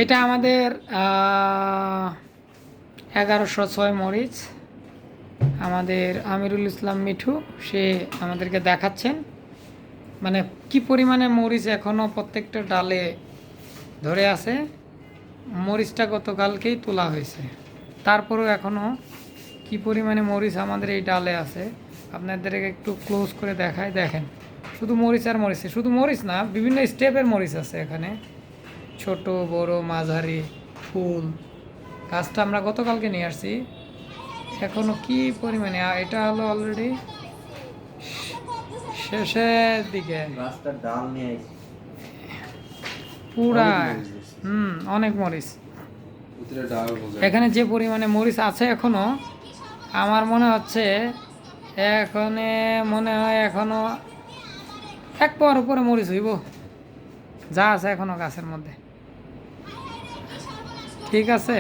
এটা আমাদের 1106 মরিচ। আমাদের আমিরুল ইসলাম মিঠু সে আমাদেরকে দেখাচ্ছেন মানে কি পরিমাণে মরিচ এখনও প্রত্যেকটা ডালে ধরে আছে। মরিচটা গতকালকেই তোলা হয়েছে, তারপরেও এখনও কি পরিমাণে মরিচ আমাদের এই ডালে আছে আপনাদেরকে একটু ক্লোজ করে দেখায়। দেখেন শুধু মরিচ আর মরিচ, শুধু মরিচ না, বিভিন্ন স্টেপের মরিচ আছে এখানে, ছোট বড় মাঝারি ফুল। গাছটা আমরা গতকালকে নিয়ে আসছি, এখনও কি পরিমাণে, এটা হলো অলরেডি শেষের দিকে পুরা। অনেক মরিচ এখানে, যে পরিমাণে মরিচ আছে এখনো আমার মনে হচ্ছে এখনো 1 পাওয়ার উপরে মরিচ হইব যা আছে এখনো গাছের মধ্যে। ঠিক আছে।